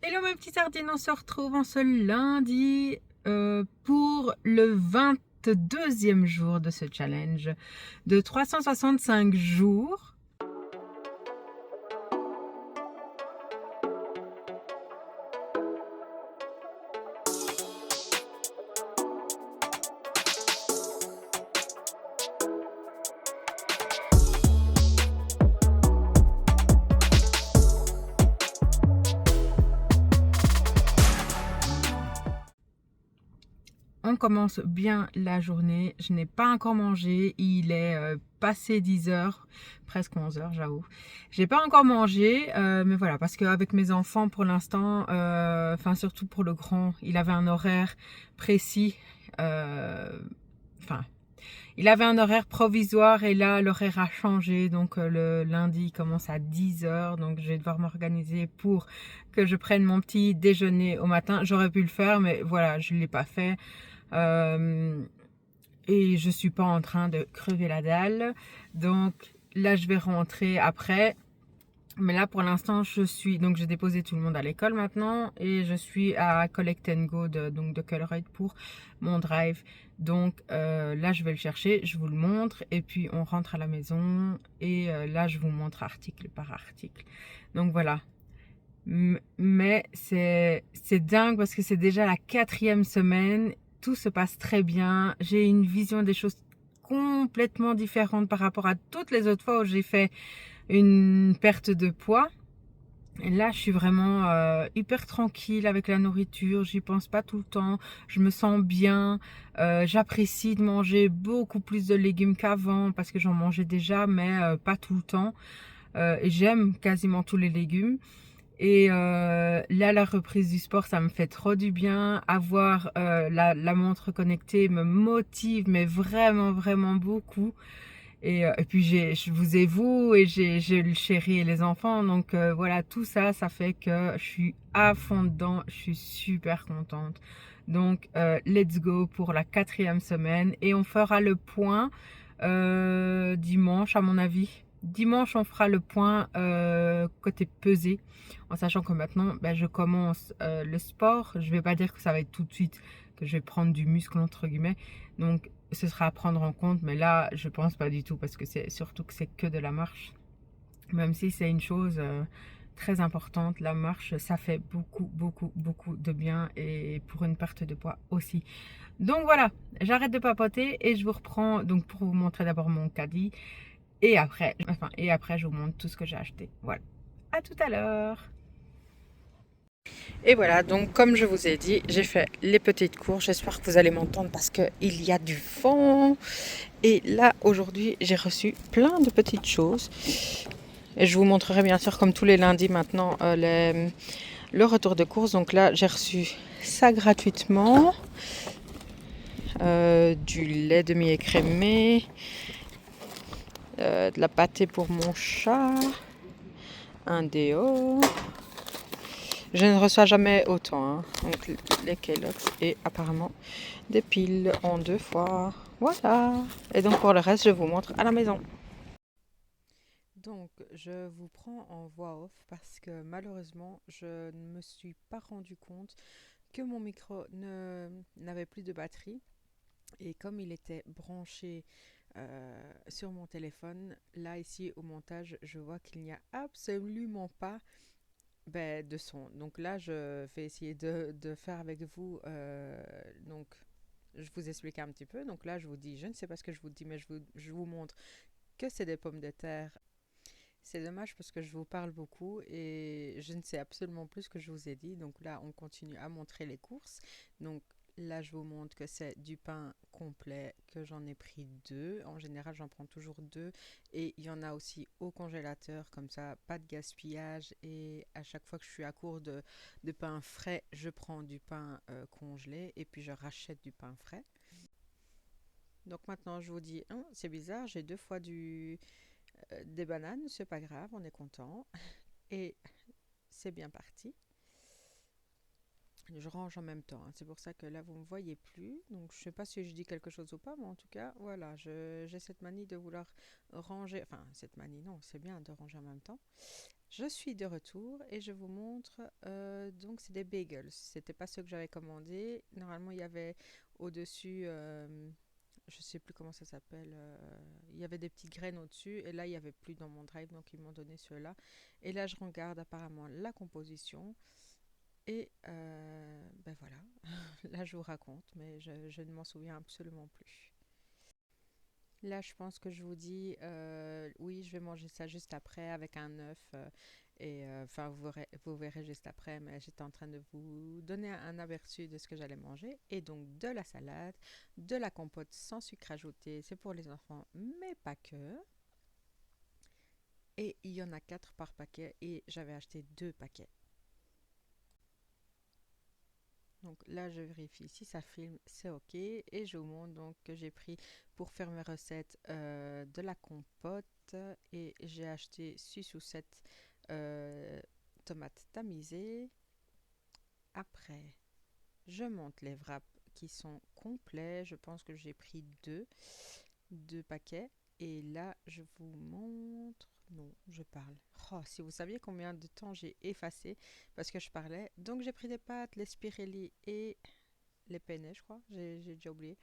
Hello mes petites sardines, on se retrouve en ce lundi pour le 22e jour de ce challenge de 365 jours. On commence bien la journée. Je n'ai pas encore mangé. Il est passé 10 heures, presque 11 heures, j'avoue. J'ai pas encore mangé, mais voilà, parce qu'avec mes enfants, pour l'instant, enfin surtout pour le grand, il avait un horaire précis. Enfin, il avait un horaire provisoire et là, l'horaire a changé. Donc, le lundi, il commence à 10 heures. Donc, je vais devoir m'organiser pour que je prenne mon petit déjeuner au matin. J'aurais pu le faire, mais voilà, je ne l'ai pas fait. Et je suis pas en train de crever la dalle. Donc, là, je vais rentrer après. Mais là, pour l'instant, donc j'ai déposé tout le monde à l'école maintenant et je suis à Collect and Go de Colruyt pour mon drive. Donc là, je vais le chercher, je vous le montre et puis on rentre à la maison et là, je vous montre article par article. Donc voilà. Mais c'est dingue parce que c'est déjà la 4e semaine. Tout se passe très bien. J'ai une vision des choses complètement différente par rapport à toutes les autres fois où j'ai fait une perte de poids. Et là, je suis vraiment hyper tranquille avec la nourriture. J'y pense pas tout le temps. Je me sens bien. J'apprécie de manger beaucoup plus de légumes qu'avant parce que j'en mangeais déjà, mais pas tout le temps. Et j'aime quasiment tous les légumes. Et là, la reprise du sport, ça me fait trop du bien. Avoir la montre connectée me motive, mais vraiment, vraiment beaucoup. Et puis je vous ai vous et j'ai le chéri et les enfants. Donc voilà, tout ça, ça fait que je suis à fond dedans. Je suis super contente. Donc let's go pour la 4e semaine. Et on fera le point dimanche à mon avis. Dimanche, on fera le point côté pesée. En sachant que maintenant, ben, je commence le sport. Je vais pas dire que ça va être tout de suite que je vais prendre du muscle entre guillemets. Donc ce sera à prendre en compte, mais là, je pense pas du tout parce que c'est surtout que c'est que de la marche. Même si c'est une chose très importante, la marche, ça fait beaucoup, beaucoup, beaucoup de bien et pour une perte de poids aussi. Donc voilà, j'arrête de papoter et je vous reprends donc pour vous montrer d'abord mon caddie et après je vous montre tout ce que j'ai acheté. Voilà. À tout à l'heure. Et voilà, donc comme je vous ai dit, j'ai fait les petites courses. J'espère que vous allez m'entendre parce qu'il y a du vent. Et là, aujourd'hui, j'ai reçu plein de petites choses. Et je vous montrerai bien sûr, comme tous les lundis maintenant, le retour de course. Donc là, j'ai reçu ça gratuitement. Du lait demi-écrémé. De la pâtée pour mon chat. Un déo. Je ne reçois jamais autant. Hein. Donc les Kellogg's et apparemment des piles en 2 fois. Voilà. Et donc pour le reste, je vous montre à la maison. Donc, je vous prends en voix off parce que malheureusement, je ne me suis pas rendu compte que mon micro n'avait plus de batterie. Et comme il était branché sur mon téléphone, là ici au montage, je vois qu'il n'y a absolument pas de son. Donc là, je vais essayer de faire avec vous. Donc, je vous explique un petit peu. Donc là, je vous dis, je ne sais pas ce que je vous dis, mais je vous montre que c'est des pommes de terre. C'est dommage parce que je vous parle beaucoup et je ne sais absolument plus ce que je vous ai dit. Donc là, on continue à montrer les courses. Donc là, je vous montre que c'est du pain complet, que j'en ai pris 2. En général, j'en prends toujours 2. Et il y en a aussi au congélateur, comme ça, pas de gaspillage. Et à chaque fois que je suis à court de pain frais, je prends du pain congelé et puis je rachète du pain frais. Donc maintenant, je vous dis, hein, c'est bizarre, j'ai 2 fois des bananes, c'est pas grave, on est content. Et c'est bien parti. Je range en même temps, hein. C'est pour ça que là vous ne me voyez plus. Donc je sais pas si je dis quelque chose ou pas, mais en tout cas, voilà, j'ai cette manie de vouloir ranger. Enfin, cette manie, non, c'est bien de ranger en même temps. Je suis de retour et je vous montre, donc c'est des bagels. C'était pas ceux que j'avais commandés. Normalement, il y avait au-dessus, je sais plus comment ça s'appelle, il y avait des petites graines au-dessus et là, il y avait plus dans mon drive, donc ils m'ont donné ceux-là. Et là, je regarde apparemment la composition et ben voilà. Là, je vous raconte, mais je ne m'en souviens absolument plus. Là, je pense que je vous dis, oui, je vais manger ça juste après avec un œuf. Enfin, vous verrez juste après, mais j'étais en train de vous donner un aperçu de ce que j'allais manger. Et donc, de la salade, de la compote sans sucre ajouté, c'est pour les enfants, mais pas que. Et il y en a 4 par paquet et j'avais acheté 2 paquets. Donc là, je vérifie si ça filme, c'est OK. Et je vous montre donc que j'ai pris pour faire mes recettes de la compote et j'ai acheté 6 ou 7 euh, tomates tamisées. Après, je monte les wraps qui sont complets. Je pense que j'ai pris deux paquets. Et là, je vous montre. Non, je parle. Oh, si vous saviez combien de temps j'ai effacé parce que je parlais. Donc, j'ai pris des pâtes, les spirelli et les penne, je crois, j'ai déjà oublié.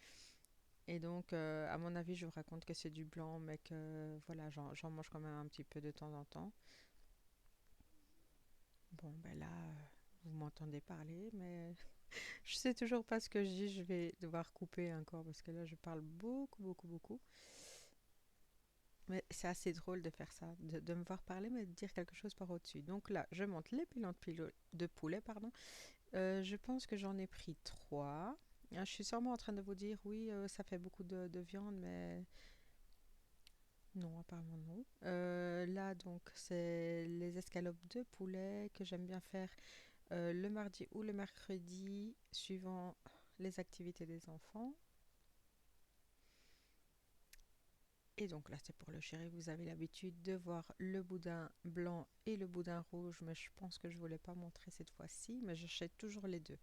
Et donc, à mon avis, je vous raconte que c'est du blanc, mais que voilà, j'en mange quand même un petit peu de temps en temps. Bon, ben là, vous m'entendez parler, mais je sais toujours pas ce que je dis. Je vais devoir couper encore parce que là, je parle beaucoup, beaucoup, beaucoup. Mais c'est assez drôle de faire ça, de me voir parler, mais de dire quelque chose par au-dessus. Donc là, je monte les pilons de poulet, pardon. Je pense que j'en ai pris trois. Je suis sûrement en train de vous dire, oui, ça fait beaucoup de viande, mais non, apparemment non. Là, donc, c'est les escalopes de poulet que j'aime bien faire le mardi ou le mercredi, suivant les activités des enfants. Et donc là, c'est pour le chéri. Vous avez l'habitude de voir le boudin blanc et le boudin rouge, mais je pense que je ne vous l'ai pas montré cette fois-ci, mais j'achète toujours les deux.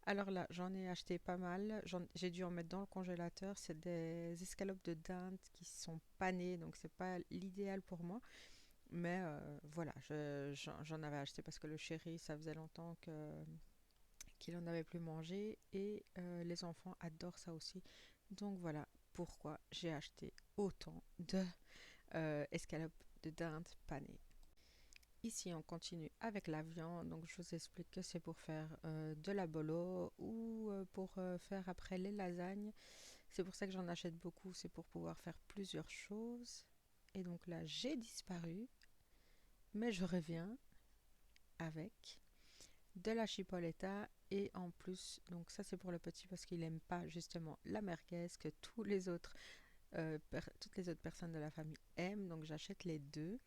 Alors là, j'en ai acheté pas mal. J'ai dû en mettre dans le congélateur. C'est des escalopes de dinde qui sont panées, donc c'est pas l'idéal pour moi. Mais voilà, j'en avais acheté parce que le chéri, ça faisait longtemps qu'il en avait plus mangé et les enfants adorent ça aussi. Donc voilà pourquoi j'ai acheté autant de escalopes de dinde panées. Ici, on continue avec la viande. Donc, je vous explique que c'est pour faire de la bolo ou pour faire après les lasagnes. C'est pour ça que j'en achète beaucoup. C'est pour pouvoir faire plusieurs choses. Et donc là, j'ai disparu, mais je reviens avec de la chipoletta et en plus, donc ça c'est pour le petit parce qu'il n'aime pas justement la merguez que toutes les autres personnes de la famille aiment. Donc j'achète les deux.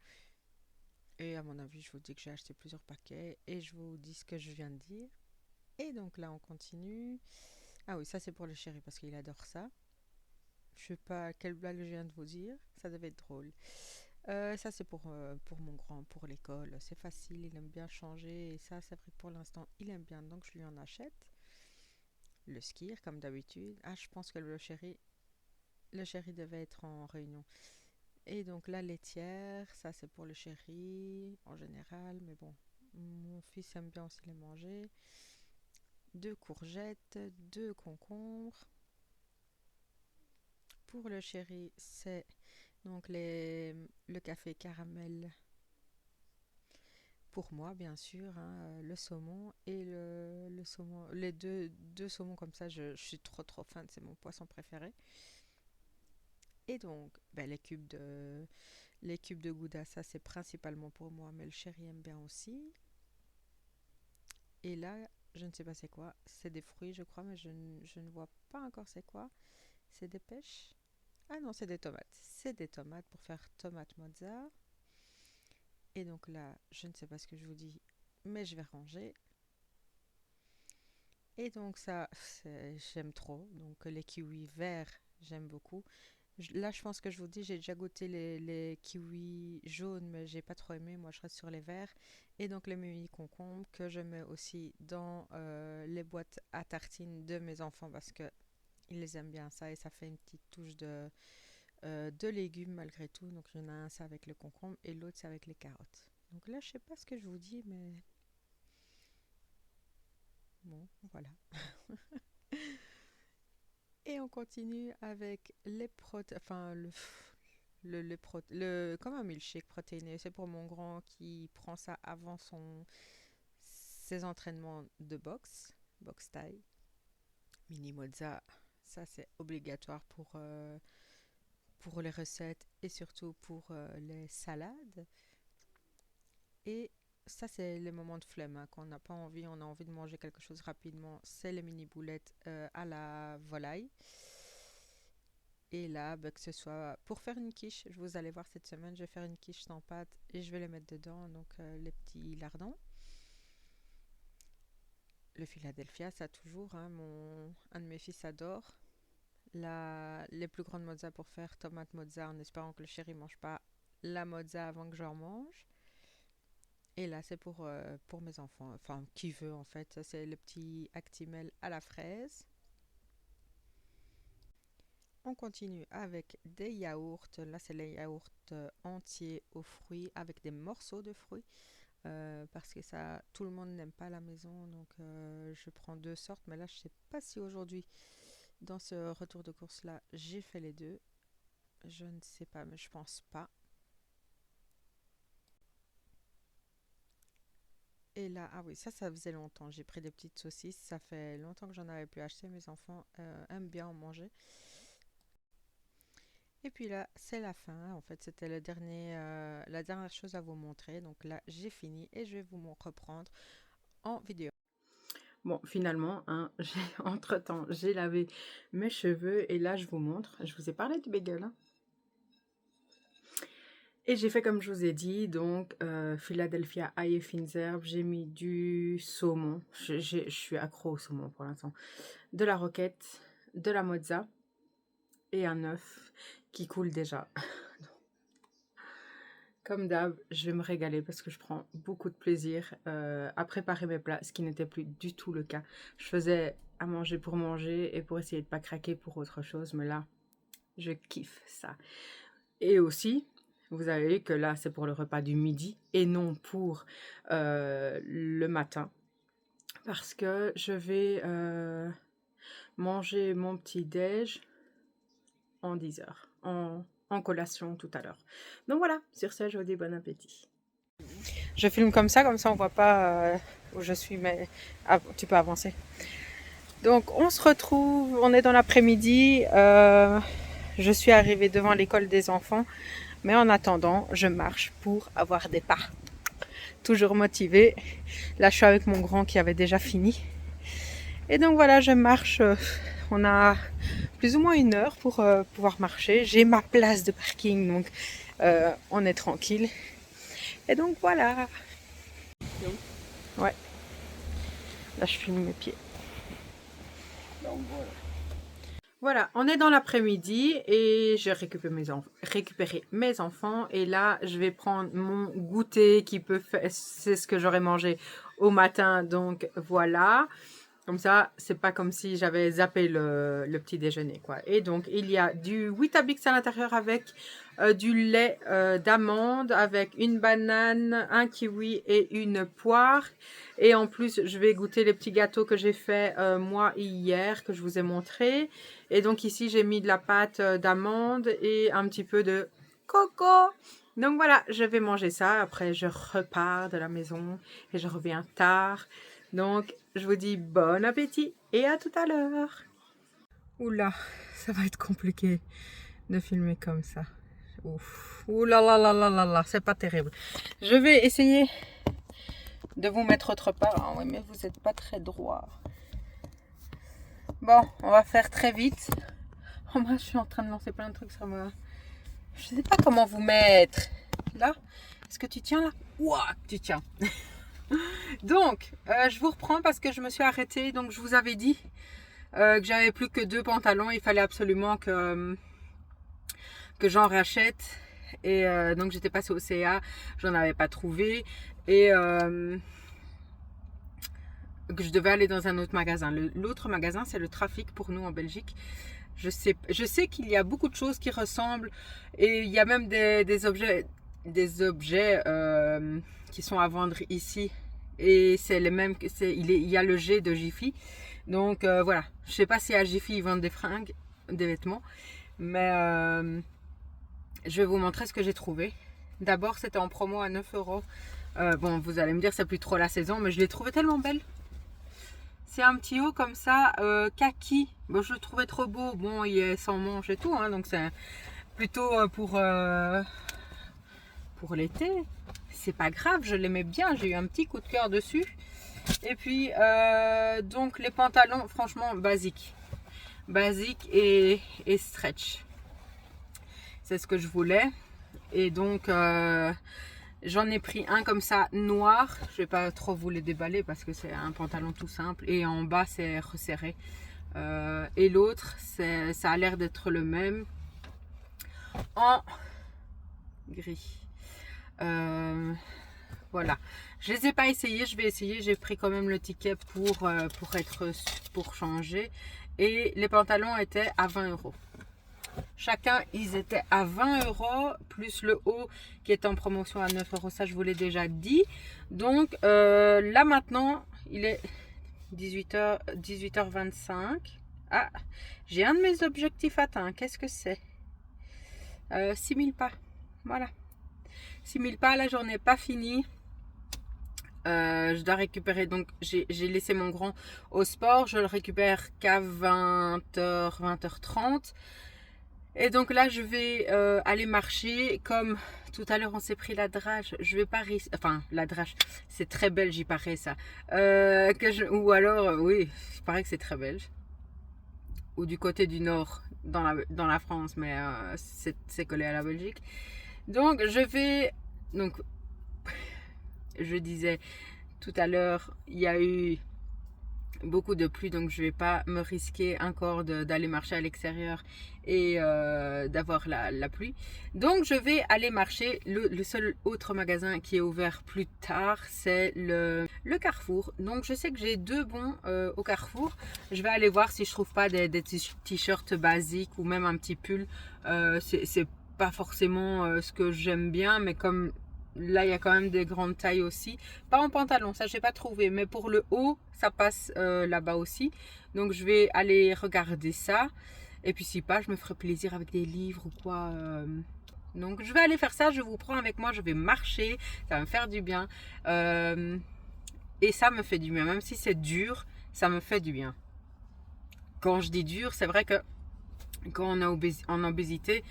Et à mon avis, je vous dis que j'ai acheté plusieurs paquets et je vous dis ce que je viens de dire. Et donc là, on continue. Ah oui, ça c'est pour le chéri parce qu'il adore ça. Je sais pas quelle blague je viens de vous dire. Ça devait être drôle. Ça c'est pour mon grand, pour l'école. C'est facile, il aime bien changer. Et ça, c'est vrai que pour l'instant, il aime bien. Donc je lui en achète. Le skier, comme d'habitude. Ah, je pense que le chéri devait être en réunion. Et donc la laitière, ça c'est pour le chéri en général. Mais bon, mon fils aime bien aussi les manger. Deux courgettes, deux concombres. Pour le chéri, c'est donc le café caramel pour moi, bien sûr, hein, le saumon et le saumon, les deux saumons comme ça, je suis trop fan, c'est mon poisson préféré. Et donc, ben, les cubes de gouda, ça c'est principalement pour moi, mais le chéri aime bien aussi. Et là, je ne sais pas c'est quoi, c'est des fruits, je crois, mais je ne vois pas encore c'est quoi. C'est des pêches. Ah non, c'est des tomates. C'est des tomates pour faire tomate mozza. Et donc là, je ne sais pas ce que je vous dis, mais je vais ranger. Et donc ça, j'aime trop. Donc les kiwis verts, j'aime beaucoup. Là, je pense que je vous dis, j'ai déjà goûté les kiwis jaunes, mais j'ai pas trop aimé. Moi, je reste sur les verts. Et donc les mini concombres que je mets aussi dans les boîtes à tartines de mes enfants parce que ils les aiment bien ça et ça fait une petite touche de légumes malgré tout. Donc, il y en a un, c'est avec le concombre et l'autre, c'est avec les carottes. Donc là, je sais pas ce que je vous dis, mais bon, voilà. Et on continue avec les enfin comme un milkshake protéiné. C'est pour mon grand qui prend ça avant ses entraînements de boxe taille. Mini mozza, ça c'est obligatoire pour les recettes et surtout pour les salades. Et ça, c'est les moments de flemme, hein, quand on n'a pas envie, on a envie de manger quelque chose rapidement. C'est les mini boulettes à la volaille. Et là, bah, que ce soit pour faire une quiche, vous allez voir cette semaine, je vais faire une quiche sans pâte et je vais les mettre dedans, donc les petits lardons. Le Philadelphia, ça toujours, hein, un de mes fils adore. Les plus grandes mozza pour faire tomate mozza en espérant que le chéri mange pas la mozza avant que j'en mange. Et là, c'est pour mes enfants, enfin, qui veut en fait. C'est le petit Actimel à la fraise. On continue avec des yaourts. Là, c'est les yaourts entiers aux fruits avec des morceaux de fruits. Parce que ça, tout le monde n'aime pas à la maison. Donc, je prends deux sortes. Mais là, je ne sais pas si aujourd'hui, dans ce retour de course-là, j'ai fait les deux. Je ne sais pas, mais je pense pas. Et là, ah oui, ça faisait longtemps. J'ai pris des petites saucisses. Ça fait longtemps que j'en avais plus acheté. Mes enfants aiment bien en manger. Et puis là, c'est la fin. En fait, c'était la dernière chose à vous montrer. Donc là, j'ai fini et je vais vous reprendre en vidéo. Bon, finalement, hein, entre-temps, j'ai lavé mes cheveux et là, je vous montre. Je vous ai parlé du bagel, hein. Et j'ai fait comme je vous ai dit, donc Philadelphia ail et fines herbes. J'ai mis du saumon. Je suis accro au saumon pour l'instant. De la roquette, de la mozza et un œuf qui coule déjà. Comme d'hab, je vais me régaler parce que je prends beaucoup de plaisir à préparer mes plats, ce qui n'était plus du tout le cas. Je faisais à manger pour manger et pour essayer de ne pas craquer pour autre chose, mais là, je kiffe ça. Et aussi, vous avez vu que là, c'est pour le repas du midi et non pour le matin. Parce que je vais manger mon petit-déj en 10 heures, en collation tout à l'heure. Donc voilà, sur ce, je vous dis bon appétit. Je filme comme ça on voit pas où je suis, mais tu peux avancer. Donc on se retrouve, on est dans l'après-midi, je suis arrivée devant l'école des enfants, mais en attendant, je marche pour avoir des pas. Toujours motivée. Là, je suis avec mon grand qui avait déjà fini. Et donc voilà, je marche. On a plus ou moins 1 heure pour pouvoir marcher. J'ai ma place de parking, donc on est tranquille. Et donc voilà. Ouais. Là, je filme mes pieds. Donc voilà. Voilà, on est dans l'après-midi et j'ai récupéré mes enfants. Et là, je vais prendre mon goûter qui peut faire... C'est ce que j'aurais mangé au matin, donc voilà. Comme ça, c'est pas comme si j'avais zappé le petit déjeuner, quoi. Et donc, il y a du Weetabix à l'intérieur avec du lait d'amande, avec une banane, un kiwi et une poire. Et en plus, je vais goûter les petits gâteaux que j'ai fait moi hier, que je vous ai montré. Et donc ici, j'ai mis de la pâte d'amande et un petit peu de coco. Donc voilà, je vais manger ça. Après, je repars de la maison et je reviens tard. Donc, je vous dis bon appétit et à tout à l'heure. Oula, ça va être compliqué de filmer comme ça. Ouf. Oula là là là là là, c'est pas terrible. Je vais essayer de vous mettre autre part. Ah oui, mais vous n'êtes pas très droit. Bon, on va faire très vite. Oh, moi, je suis en train de lancer plein de trucs sur moi. Je sais pas comment vous mettre. Là, est-ce que tu tiens là? Ouah, tu tiens. Donc, je vous reprends parce que je me suis arrêtée. Donc, je vous avais dit que j'avais plus que 2 pantalons. Il fallait absolument que j'en rachète. Et donc, j'étais passée au CA. J'en avais pas trouvé. Et que je devais aller dans un autre magasin. L'autre magasin, c'est le Trafic pour nous en Belgique. Je sais qu'il y a beaucoup de choses qui ressemblent. Et il y a même des objets des objets qui sont à vendre ici. Et c'est les mêmes, il y a le G de Jiffy. Donc voilà, je sais pas si à Jiffy ils vendent des fringues, des vêtements. Mais je vais vous montrer ce que j'ai trouvé. D'abord, c'était en promo à 9 euros. Bon, vous allez me dire, c'est plus trop la saison, mais je l'ai trouvé tellement belle. C'est un petit haut comme ça, kaki. Bon, je le trouvais trop beau. Bon, il est sans manches et tout, hein, donc c'est plutôt pour l'été. C'est pas grave, je l'aimais bien. J'ai eu un petit coup de cœur dessus. Et puis, donc les pantalons, franchement, basiques. Basique et stretch. C'est ce que je voulais. Et donc, j'en ai pris un comme ça, noir. Je vais pas trop vous les déballer parce que c'est un pantalon tout simple. Et en bas, c'est resserré. Et l'autre, ça a l'air d'être le même. En gris. Voilà. Je les ai pas essayés. Je vais essayer. J'ai pris quand même le ticket pour changer. Et les pantalons étaient à 20 euros. Chacun, ils étaient à 20 euros, plus le haut qui est en promotion à 9 euros. Ça, je vous l'ai déjà dit. Donc, là maintenant, il est 18h25. Ah, j'ai un de mes objectifs atteints. Qu'est-ce que c'est 6000 pas. Voilà. 6000 pas, la journée pas finie. Je dois récupérer, donc j'ai laissé mon grand au sport. Je le récupère qu'à 20h, 20h30. Et donc là, je vais aller marcher. Comme tout à l'heure, on s'est pris la drage. Je vais pas risquer. Enfin, la drage, c'est très belge, il paraît ça. Ou alors, oui, il paraît que c'est très belge. Ou du côté du nord, dans la France, mais c'est collé à la Belgique. Donc, je vais. Donc, je disais tout à l'heure, il y a eu beaucoup de pluie, donc je vais pas me risquer encore d'aller marcher à l'extérieur et d'avoir la pluie. Donc je vais aller marcher. Le seul autre magasin qui est ouvert plus tard, c'est le Carrefour. Donc je sais que j'ai deux bons au Carrefour. Je vais aller voir si je trouve pas des t-shirts basiques ou même un petit pull. C'est pas forcément ce que j'aime bien, mais comme là, il y a quand même des grandes tailles aussi. Pas en pantalon, ça, je n'ai pas trouvé. Mais pour le haut, ça passe là-bas aussi. Donc, je vais aller regarder ça. Et puis, si pas, je me ferai plaisir avec des livres ou quoi. Donc, je vais aller faire ça. Je vous prends avec moi. Je vais marcher. Ça va me faire du bien. Et ça me fait du bien. Même si c'est dur, ça me fait du bien. Quand je dis dur, c'est vrai que quand on est en obésité,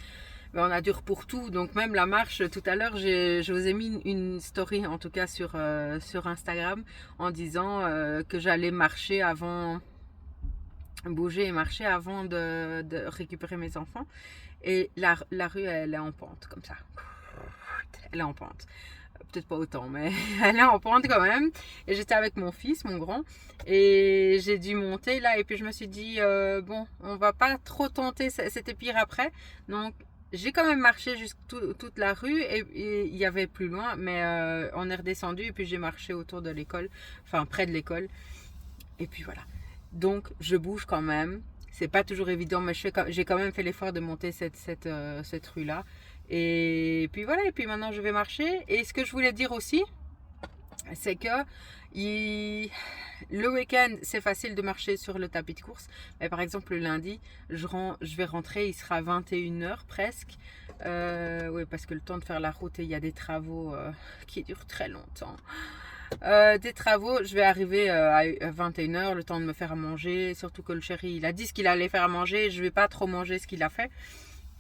on a dur pour tout, donc même la marche, tout à l'heure, je vous ai mis une story, en tout cas sur Instagram, en disant que j'allais marcher avant, bouger et marcher avant de récupérer mes enfants. Et la rue, elle est en pente, comme ça. Elle est en pente. Peut-être pas autant, mais elle est en pente quand même. Et j'étais avec mon fils, mon grand, et j'ai dû monter là. Et puis je me suis dit, bon, on va pas trop tenter, c'était pire après. Donc, j'ai quand même marché toute la rue et il y avait plus loin, mais on est redescendu et puis j'ai marché autour de l'école, enfin près de l'école. Et puis voilà. Donc je bouge quand même. C'est pas toujours évident, mais j'ai quand même fait l'effort de monter cette rue-là. Et puis voilà, et puis maintenant je vais marcher. Et ce que je voulais dire aussi, c'est que le week-end, c'est facile de marcher sur le tapis de course. Mais par exemple, le lundi, je vais rentrer, il sera 21h presque. Oui, parce que le temps de faire la route, et il y a des travaux qui durent très longtemps. Des travaux, je vais arriver à 21h, le temps de me faire à manger. Surtout que le chéri, il a dit ce qu'il allait faire à manger. Je ne vais pas trop manger ce qu'il a fait.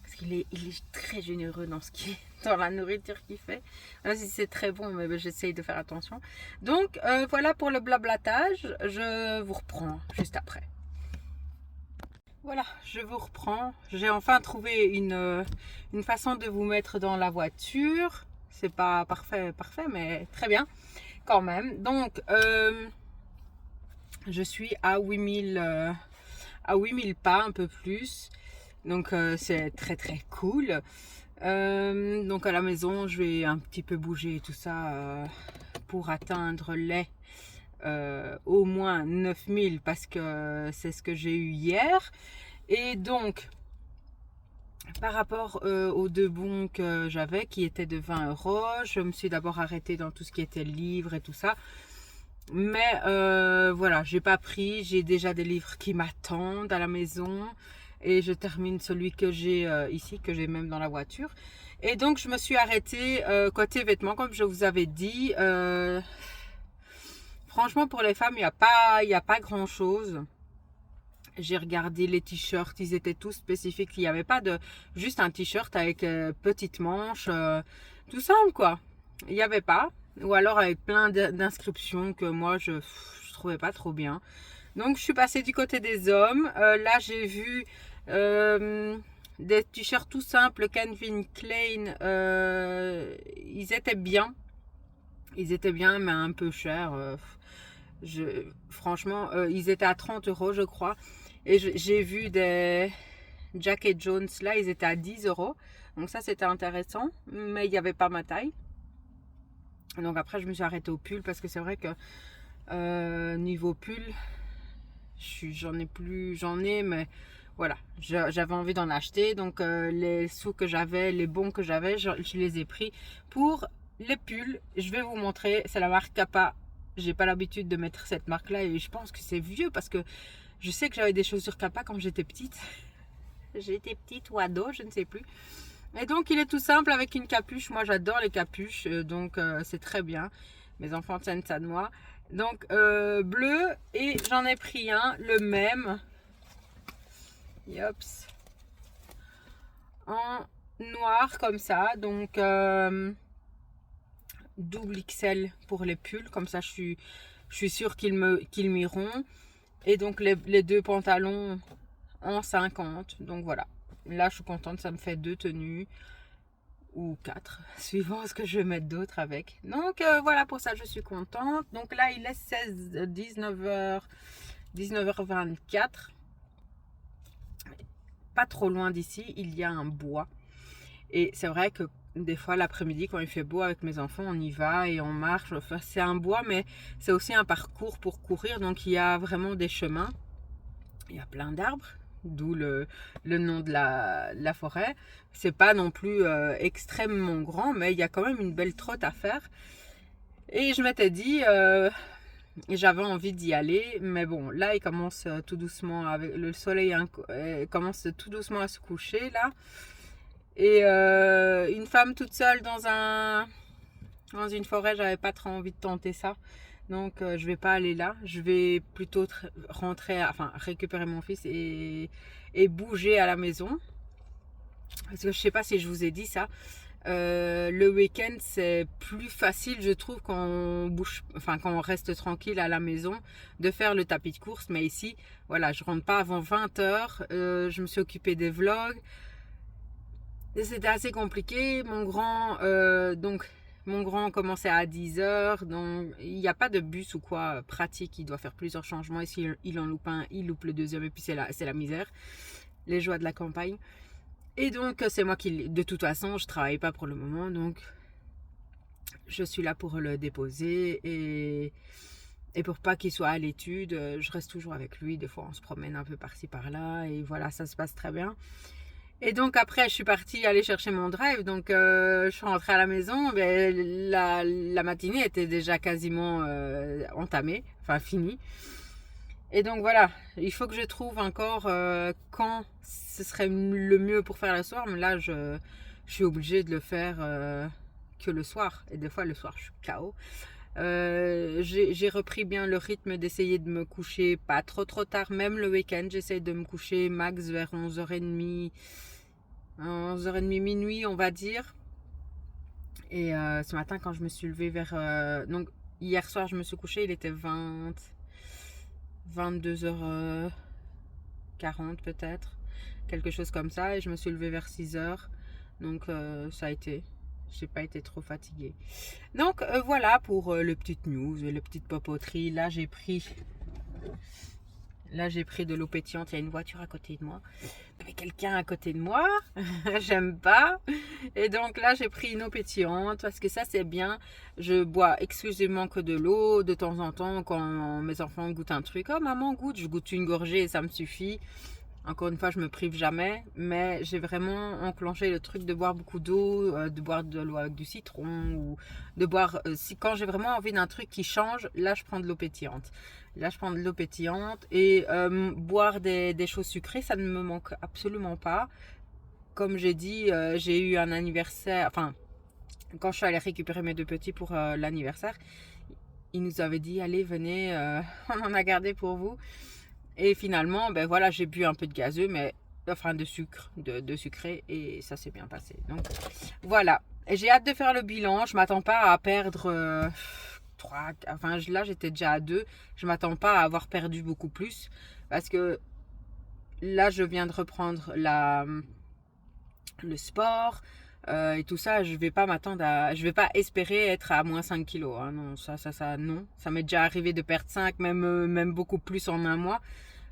Parce qu'il est très généreux dans la nourriture qu'il fait. Même si c'est très bon, mais j'essaye de faire attention. Donc voilà pour le blablatage. Je vous reprends juste après. Voilà, je vous reprends. J'ai enfin trouvé une façon de vous mettre dans la voiture. C'est pas parfait, mais très bien quand même. Donc je suis à 8000 pas, un peu plus. Donc c'est très très cool. Donc à la maison, je vais un petit peu bouger tout ça pour atteindre les au moins 9000 parce que c'est ce que j'ai eu hier. Et donc Par rapport aux deux bons que j'avais qui étaient de 20 €, je me suis d'abord arrêtée dans tout ce qui était livres et tout ça. Mais voilà, j'ai pas pris, j'ai déjà des livres qui m'attendent à la maison et je termine celui que j'ai ici, que j'ai même dans la voiture. Et donc je me suis arrêtée côté vêtements, comme je vous avais dit. Franchement, pour les femmes, il y a pas grand-chose. J'ai regardé les t-shirts, ils étaient tous spécifiques. Il n'y avait pas de juste un t-shirt avec petite manche, tout simple quoi. Il n'y avait pas. Ou alors avec plein d'inscriptions que moi je trouvais pas trop bien. Donc je suis passée du côté des hommes. Là j'ai vu des t-shirts tout simples Calvin Klein. Ils étaient bien. Ils étaient bien mais un peu chers. Franchement, ils étaient à 30 € je crois. Et j'ai vu des Jack & Jones, là, ils étaient à 10 €. Donc ça, c'était intéressant. Mais il n'y avait pas ma taille. Donc après, je me suis arrêtée au pull parce que c'est vrai que niveau pull, j'en ai, mais voilà, j'avais envie d'en acheter. Donc les sous que j'avais, les bons que j'avais, je les ai pris pour les pulls. Je vais vous montrer, c'est la marque Kappa. J'ai pas l'habitude de mettre cette marque-là et je pense que c'est vieux parce que je sais que j'avais des chaussures Kappa quand j'étais petite. J'étais petite ou ado, je ne sais plus. Et donc il est tout simple avec une capuche. Moi j'adore les capuches, donc c'est très bien. Mes enfants tiennent ça de moi. Donc bleu, et j'en ai pris un, le même. Yops. En noir comme ça. Donc double XL pour les pulls. Comme ça je suis sûre qu'ils m'iront. Et donc les deux pantalons en 50. Donc voilà. Là je suis contente, ça me fait 2 tenues. Ou 4, suivant ce que je vais mettre d'autre avec. Donc voilà, pour ça je suis contente. Donc là il est 19h24. Pas trop loin d'ici, il y a un bois. Et c'est vrai que des fois l'après-midi quand il fait beau avec mes enfants, on y va et on marche. Enfin, c'est un bois mais c'est aussi un parcours pour courir. Donc il y a vraiment des chemins. Il y a plein d'arbres. D'où le nom de la forêt. C'est pas non plus extrêmement grand, mais il y a quand même une belle trotte à faire. Et je m'étais dit, j'avais envie d'y aller, mais bon, là il commence tout doucement, avec le soleil commence tout doucement à se coucher là. Et une femme toute seule dans une forêt, j'avais pas trop envie de tenter ça. Donc je vais pas aller là, je vais plutôt récupérer mon fils et bouger à la maison. Parce que je sais pas si je vous ai dit ça, le week-end c'est plus facile je trouve quand on bouge, enfin quand on reste tranquille à la maison, de faire le tapis de course. Mais ici, voilà, je rentre pas avant 20 h. Je me suis occupée des vlogs. C'était assez compliqué. Mon grand commençait à 10 h, donc il n'y a pas de bus ou quoi pratique. Il doit faire plusieurs changements. Et s'il en loupe un, il loupe le deuxième. Et puis c'est la misère. Les joies de la campagne. Et donc c'est moi qui, de toute façon, je travaille pas pour le moment. Donc je suis là pour le déposer. Et pour pas qu'il soit à l'étude, je reste toujours avec lui. Des fois on se promène un peu par-ci par-là. Et voilà, ça se passe très bien. Et donc après, je suis partie aller chercher mon drive. Donc je suis rentrée à la maison. Mais la matinée était déjà quasiment entamée, enfin finie. Et donc voilà, il faut que je trouve encore quand ce serait le mieux pour faire le soir. Mais là, je suis obligée de le faire que le soir. Et des fois, le soir, je suis KO. J'ai repris bien le rythme d'essayer de me coucher pas trop tard. Même le week-end, j'essaye de me coucher max vers 11h30. 11h30 minuit on va dire. Et ce matin quand je me suis levée donc hier soir je me suis couchée, il était 22h40 peut-être, quelque chose comme ça, et je me suis levée vers 6h. Donc ça a été, j'ai pas été trop fatiguée. Donc voilà pour le petit news, le petit popoterie. Là j'ai pris de l'eau pétillante. Il y a une voiture à côté de moi. Il y avait quelqu'un à côté de moi. J'aime pas. Et donc là, j'ai pris une eau pétillante parce que ça, c'est bien. Je bois exclusivement que de l'eau. De temps en temps, quand mes enfants goûtent un truc, oh maman goûte, je goûte une gorgée et ça me suffit. Encore une fois, je me prive jamais, mais j'ai vraiment enclenché le truc de boire beaucoup d'eau, de boire de l'eau avec du citron, ou de boire, si quand j'ai vraiment envie d'un truc qui change, là je prends de l'eau pétillante. Là je prends de l'eau pétillante et boire des choses sucrées, ça ne me manque absolument pas. Comme j'ai dit, j'ai eu un anniversaire, enfin, quand je suis allée récupérer mes deux petits pour l'anniversaire, ils nous avaient dit, allez, venez, on en a gardé pour vous. Et finalement, ben voilà, j'ai bu un peu de gazeux, mais enfin de sucre, de sucré, et ça s'est bien passé. Donc voilà, j'ai hâte de faire le bilan. Je m'attends pas à perdre 3, enfin là j'étais déjà à 2. Je m'attends pas à avoir perdu beaucoup plus parce que là je viens de reprendre le sport. Et tout ça, je vais pas m'attendre à. Je vais pas espérer être à moins 5 kilos. Hein. Non, non. Ça m'est déjà arrivé de perdre 5, même beaucoup plus en un mois.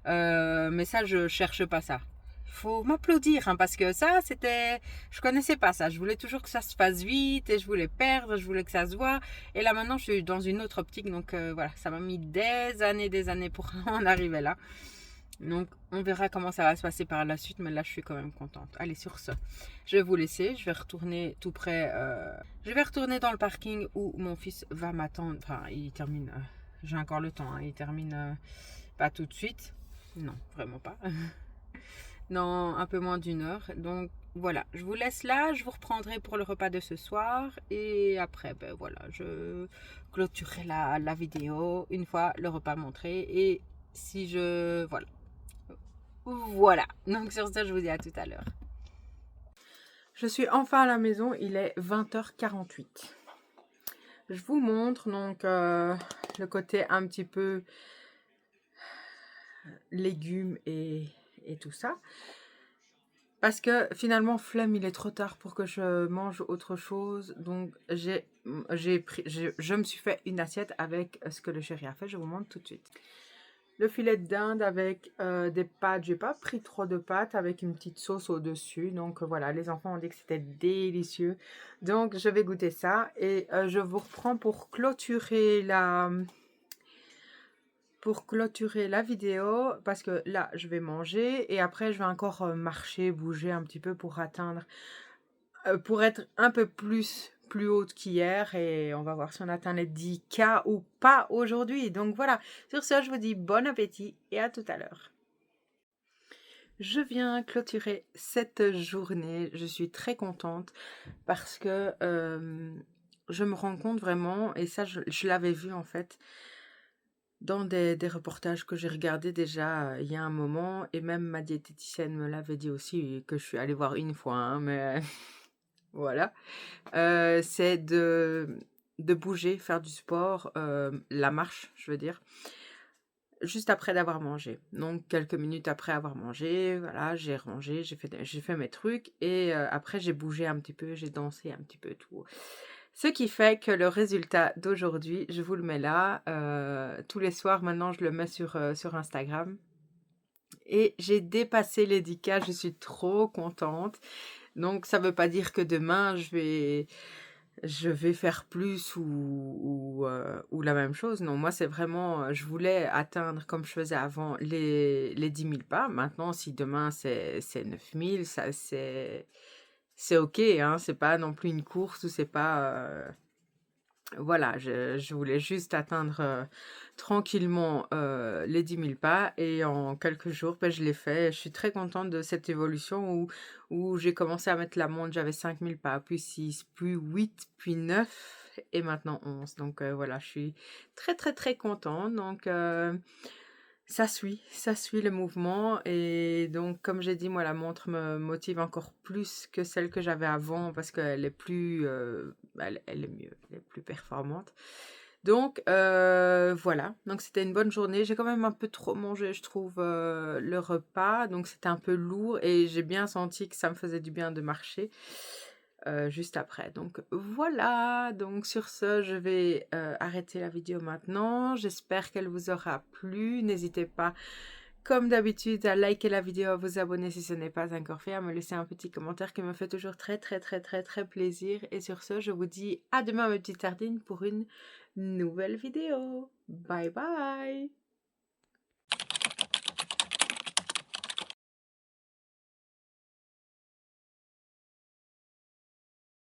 Mais ça, je cherche pas ça. Il faut m'applaudir, hein, parce que ça, c'était. Je connaissais pas ça. Je voulais toujours que ça se fasse vite et je voulais perdre, je voulais que ça se voit. Et là, maintenant, je suis dans une autre optique. Donc voilà, ça m'a mis des années pour en arriver là. Donc, on verra comment ça va se passer par la suite, mais là, je suis quand même contente. Allez, sur ce, je vais vous laisser. Je vais retourner tout près. Je vais retourner dans le parking où mon fils va m'attendre. Enfin, il termine. J'ai encore le temps. Hein, il termine pas tout de suite. Non, vraiment pas. Dans un peu moins d'une heure. Donc, voilà. Je vous laisse là. Je vous reprendrai pour le repas de ce soir. Et après, ben voilà, je clôturerai la vidéo une fois le repas montré. Et si je. Voilà. Voilà, donc sur ça, je vous dis à tout à l'heure. Je suis enfin à la maison, il est 20h48. Je vous montre donc le côté un petit peu légumes et tout ça. Parce que finalement, flemme, il est trop tard pour que je mange autre chose. Donc, je me suis fait une assiette avec ce que le chéri a fait. Je vous montre tout de suite. Le filet de dinde avec des pâtes. J'ai pas pris trop de pâtes avec une petite sauce au-dessus. Donc voilà, les enfants ont dit que c'était délicieux. Donc je vais goûter ça. Et je vous reprends pour clôturer la vidéo. Parce que là, je vais manger. Et après, je vais encore marcher, bouger un petit peu pour atteindre... pour être un peu plus haute qu'hier et on va voir si on atteint les 10K ou pas aujourd'hui. Donc voilà, sur ce, je vous dis bon appétit et à tout à l'heure. Je viens clôturer cette journée. Je suis très contente parce que je me rends compte vraiment, et ça je l'avais vu en fait, dans des reportages que j'ai regardés déjà il y a un moment, et même ma diététicienne me l'avait dit aussi, que je suis allée voir une fois, hein, mais voilà. C'est de bouger, faire du sport, la marche, je veux dire, juste après d'avoir mangé. Donc quelques minutes après avoir mangé, voilà, j'ai rangé, j'ai fait mes trucs et après j'ai bougé un petit peu, j'ai dansé un petit peu tout. Ce qui fait que le résultat d'aujourd'hui, je vous le mets là, tous les soirs maintenant je le mets sur Instagram et j'ai dépassé les 10K, je suis trop contente. Donc ça veut pas dire que demain je vais faire plus ou la même chose. Non, moi c'est vraiment, je voulais atteindre comme je faisais avant les 10 000 pas. Maintenant, si demain c'est 9 000, ça c'est ok, hein, c'est pas non plus une course ou c'est pas... voilà, je voulais juste atteindre tranquillement les 10 000 pas et en quelques jours, ben, je l'ai fait. Je suis très contente de cette évolution où j'ai commencé à mettre la montre, j'avais 5 000 pas, puis 6, puis 8, puis 9 et maintenant 11. Donc voilà, je suis très très très contente. Donc ça suit le mouvement et donc comme j'ai dit, moi la montre me motive encore plus que celle que j'avais avant parce qu'elle est plus, elle est mieux, elle est plus performante. Donc voilà, donc c'était une bonne journée. J'ai quand même un peu trop mangé, je trouve, le repas, donc c'était un peu lourd et j'ai bien senti que ça me faisait du bien de marcher juste après. Donc voilà, donc sur ce, je vais arrêter la vidéo maintenant. J'espère qu'elle vous aura plu. N'hésitez pas, comme d'habitude, à liker la vidéo, à vous abonner si ce n'est pas encore fait, à me laisser un petit commentaire qui me fait toujours très très très très très plaisir. Et sur ce, je vous dis à demain mes petites sardines pour une nouvelle vidéo. Bye bye!